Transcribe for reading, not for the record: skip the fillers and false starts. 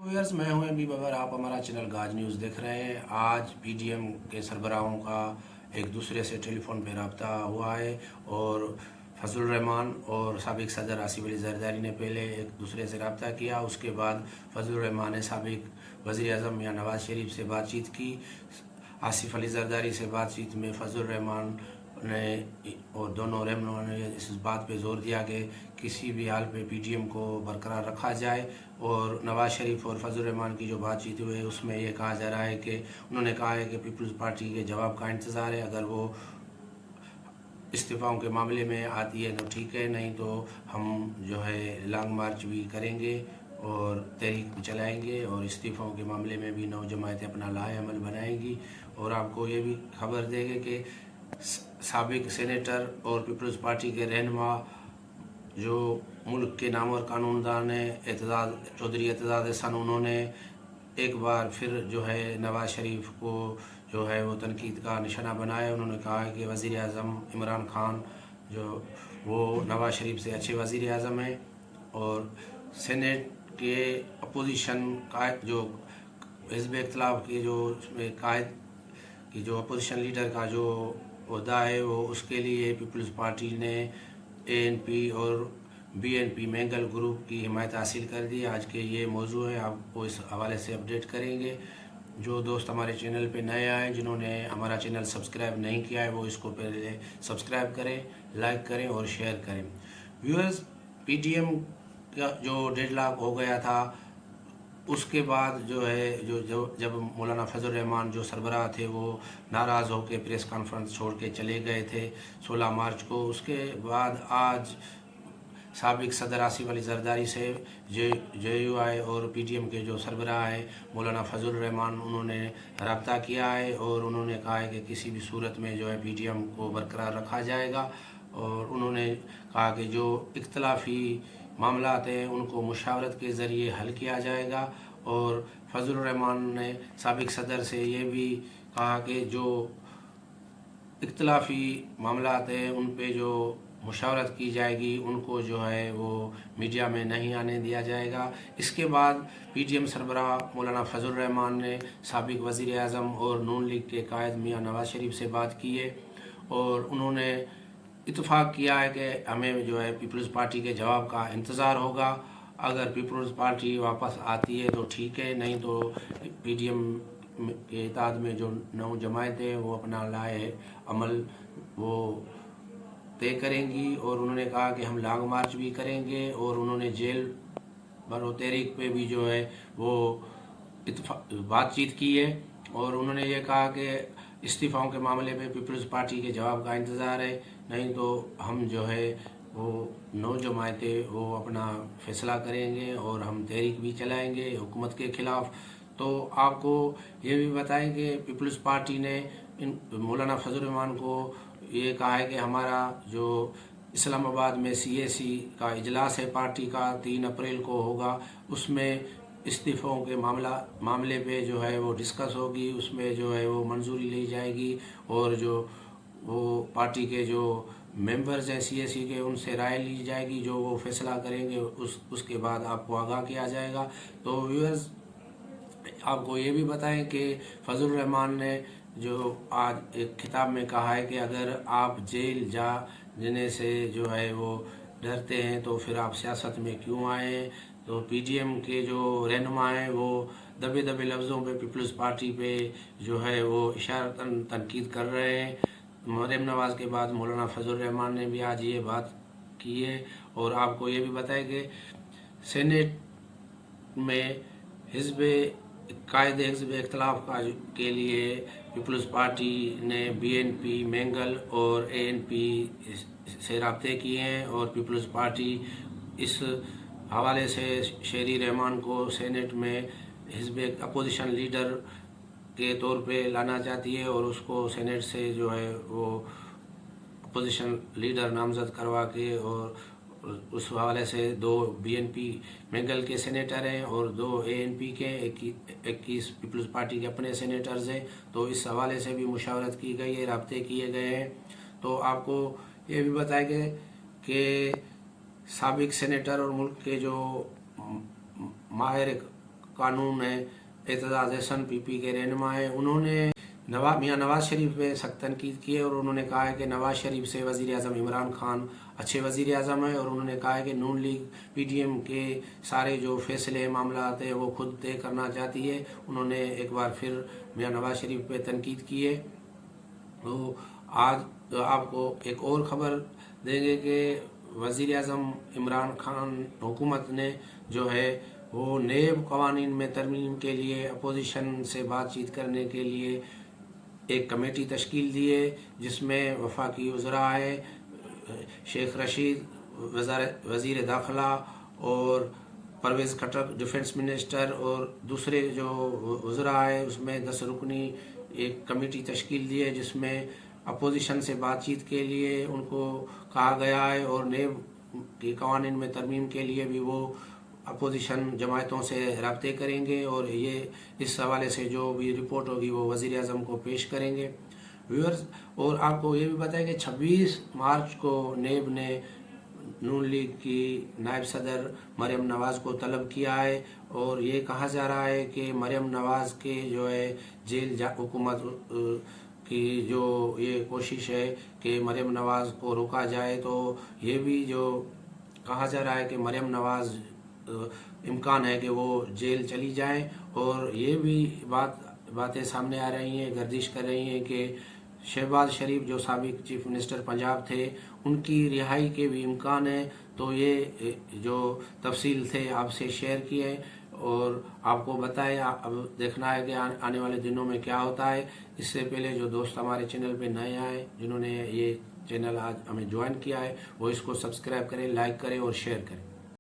Viewers, मैं हूं अभी बबर। आप हमारा चैनल गाज न्यूज़ देख रहे हैं। आज पीडीएम के सरबराहों का एक दूसरे से टेलीफोन पर रब्ता हुआ है और फजलुर रहमान और साबिक सदर आसिफ अली जरदारी ने पहले एक दूसरे से रब्ता किया। उसके बाद फजलुर रहमान ने साबिक वज़ीर आज़म मियां नवाज शरीफ से बातचीत की। आसिफ अली जरदारी से बातचीत में फजलुर रहमान ने और दोनों रहनुमाओं ने इस बात पे जोर दिया कि किसी भी हाल पे पीडीएम को बरकरार रखा जाए। और नवाज शरीफ और फजलुर रहमान की जो बातचीत हुई है उसमें ये कहा जा रहा है कि उन्होंने कहा है कि पीपल्स पार्टी के जवाब का इंतज़ार है। अगर वो इस्तीफ़ाओं के मामले में आती है तो ठीक है, नहीं तो हम जो है लॉन्ग मार्च भी करेंगे और तहरीक भी चलाएंगे और इस्तीफ़ाओं के मामले में भी नौ जमायतें अपना लाहे अमल बनाएंगी। और आपको ये भी खबर देंगे कि साबिक सेनेटर और पीपल्स पार्टी के रहनुमा जो मुल्क के नामवर कानूनदान हैं चौधरी एतजाज़ एहसान, उन्होंने एक बार फिर जो है नवाज शरीफ को जो है वो तनकीद का निशाना बनाया। उन्होंने कहा है कि वज़ीर आज़म इमरान खान जो वो नवाज शरीफ से अच्छे वज़ीर आज़म हैं। और सेनेट के अपोजिशन का जो हिज़्ब इख्तिलाफ के जो उसमें कायद की जो अपोजिशन लीडर का जो ओहदा है वो उसके लिए पीपल्स पार्टी ने एएनपी और बीएनपी मैंगल ग्रुप की हिमायत हासिल कर दी। आज के ये मौजू है, आपको इस हवाले से अपडेट करेंगे। जो दोस्त हमारे चैनल पे नए आए, जिन्होंने हमारा चैनल सब्सक्राइब नहीं किया है, वो इसको पहले सब्सक्राइब करें, लाइक करें और शेयर करें। व्यूअर्स, पीडीएम का जो डेडलॉक हो गया था उसके बाद जो है जब मौलाना फजल रहमान जो सरबराह थे वो नाराज़ होकर प्रेस कॉन्फ्रेंस छोड़ के चले गए थे 16 मार्च को। उसके बाद आज साबिक सदर आसिफ अली जरदारी से JUI और पीडीएम के जो सरबराह है मौलाना फजल रहमान, उन्होंने रब्ता किया है और उन्होंने कहा है कि किसी भी सूरत में जो है पीडीएम को बरकरार रखा जाएगा। और उन्होंने कहा कि जो इख्तलाफी मामलात हैं उनको मुशावरत के ज़रिए हल किया जाएगा। और फजलुर रहमान ने साबिक सदर से ये भी कहा कि जो इख्तलाफी मामलात हैं उन पे जो मुशावरत की जाएगी उनको जो है वो मीडिया में नहीं आने दिया जाएगा। इसके बाद पीडीएम सरबराह मौलाना फजलुर रहमान ने साबिक वज़ीर आज़म और नून लीग के कायद मियां नवाज शरीफ से बात की है और उन्होंने इत्तेफाक किया है कि हमें जो है पीपल्स पार्टी के जवाब का इंतज़ार होगा। अगर पीपल्स पार्टी वापस आती है तो ठीक है, नहीं तो पीडीएम के इत्तेहाद में जो 9 जमायतें वो अपना लाए अमल वो तय करेंगी। और उन्होंने कहा कि हम लॉन्ग मार्च भी करेंगे और उन्होंने जेल भरो तहरीक पे भी जो है वो बातचीत की है। और उन्होंने ये कहा कि इस्तीफ़ाओं के मामले में पीपल्स पार्टी के जवाब का इंतज़ार है, नहीं तो हम जो है वो 9 जमायतें वो अपना फ़ैसला करेंगे और हम तहरीक भी चलाएंगे हुकूमत के ख़िलाफ़। तो आपको ये भी बताएं कि पीपल्स पार्टी ने इन मौलाना फजल रहमान को ये कहा है कि हमारा जो इस्लामाबाद में CAC का इजलास है पार्टी का 3 अप्रैल को होगा, उसमें इस्तीफ़ों के मामले पे जो है वो डिस्कस होगी, उसमें जो है वो मंजूरी ली जाएगी और जो वो पार्टी के जो मेंबर्स हैं CAC के उनसे राय ली जाएगी, जो वो फैसला करेंगे उसके बाद आपको आगाह किया जाएगा। तो व्यूअर्स, आपको ये भी बताएं कि फजल रहमान ने जो आज एक खिताब में कहा है कि अगर आप जेल जाने से जो है वो डरते हैं तो फिर आप सियासत में क्यों आए। तो पीडीएम के जो रहनुमा हैं वो दबे दबे लफ्ज़ों पे पीपल्स पार्टी पे जो है वो इशारतन तनकीद कर रहे हैं। मरियम नवाज़ के बाद मौलाना फजल रहमान ने भी आज ये बात की है। और आपको ये भी बताया कि सेनेट में हिज़्ब इख्तिलाफ के लिए पीपल्स पार्टी ने BNP मैंगल और ANP से रब्ते किए हैं और पीपल्स पार्टी इस हवाले से शेरी रहमान को सेनेट में हिज़्ब अपोजिशन लीडर के तौर पे लाना चाहती है और उसको सेनेट से जो है वो अपोजिशन लीडर नामजद करवा के और उस हवाले से 2 BNP मैंगल के सेनेटर हैं और 2 ANP के 21 पीपल्स पार्टी के अपने सेनेटर्स हैं। तो इस हवाले से भी मुशावरत की गई है, रब्ते किए गए हैं। तो आपको ये भी बताया गया कि साबिक सेनेटर और मुल्क के जो माहिर कानून है एतजाज़ एहसन PP के रहनुमा है, उन्होंने मियाँ नवाज़ शरीफ पे सख्त तनकीद की है और उन्होंने कहा है कि नवाज़ शरीफ से वज़ीर आज़म इमरान खान अच्छे वज़ीर आज़म है, और उन्होंने कहा है कि नून लीग PDM के सारे जो फैसले मामला है वो खुद तय करना चाहती है। उन्होंने एक बार फिर मियाँ नवाज़ शरीफ पे तनकीद की है। तो आज आपको एक और ख़बर देंगे कि वज़ीर आज़म इमरान खान हुकूमत ने जो है वो नेब कवानीन में तरमीम के लिए अपोजिशन से बातचीत करने के लिए एक कमेटी तश्कील दी है, जिसमें वफाकी वज़रा है, शेख रशीद वज़ीर दाखिला और परवेज़ खट्टर डिफेंस मिनिस्टर और दूसरे जो वज़रा है, उसमें 10 रुकनी एक कमेटी तश्कील दी है, जिसमें अपोजिशन से बातचीत के लिए उनको कहा गया है और नेब के कवानीन में तरमीम के लिए भी वो अपोजिशन जमायतों से रब्ते करेंगे और ये इस हवाले से जो भी रिपोर्ट होगी वो वज़ीर आज़म को पेश करेंगे। व्यूअर्स, और आपको ये भी बताएं कि 26 मार्च को नेब ने नून लीग की नायब सदर मरियम नवाज़ को तलब किया है और ये कहा जा रहा है कि मरियम नवाज़ के जो है जेल हुकूमत की जो ये कोशिश है कि मरियम नवाज़ को रोका जाए, तो ये भी जो कहा जा रहा है कि मरियम नवाज़ इम्कान है कि वो जेल चली जाएं, और ये भी बातें सामने आ रही हैं, गर्दिश कर रही हैं कि शहबाज शरीफ जो साबिक चीफ मिनिस्टर पंजाब थे उनकी रिहाई के भी इम्कान है। तो ये जो तफसील थे आपसे शेयर किए और आपको बताएं। अब देखना है कि आने वाले दिनों में क्या होता है। इससे पहले जो दोस्त हमारे चैनल पे नए आए, जिन्होंने ये चैनल आज हमें ज्वाइन किया है, वो इसको सब्सक्राइब करें, लाइक करें और शेयर करें।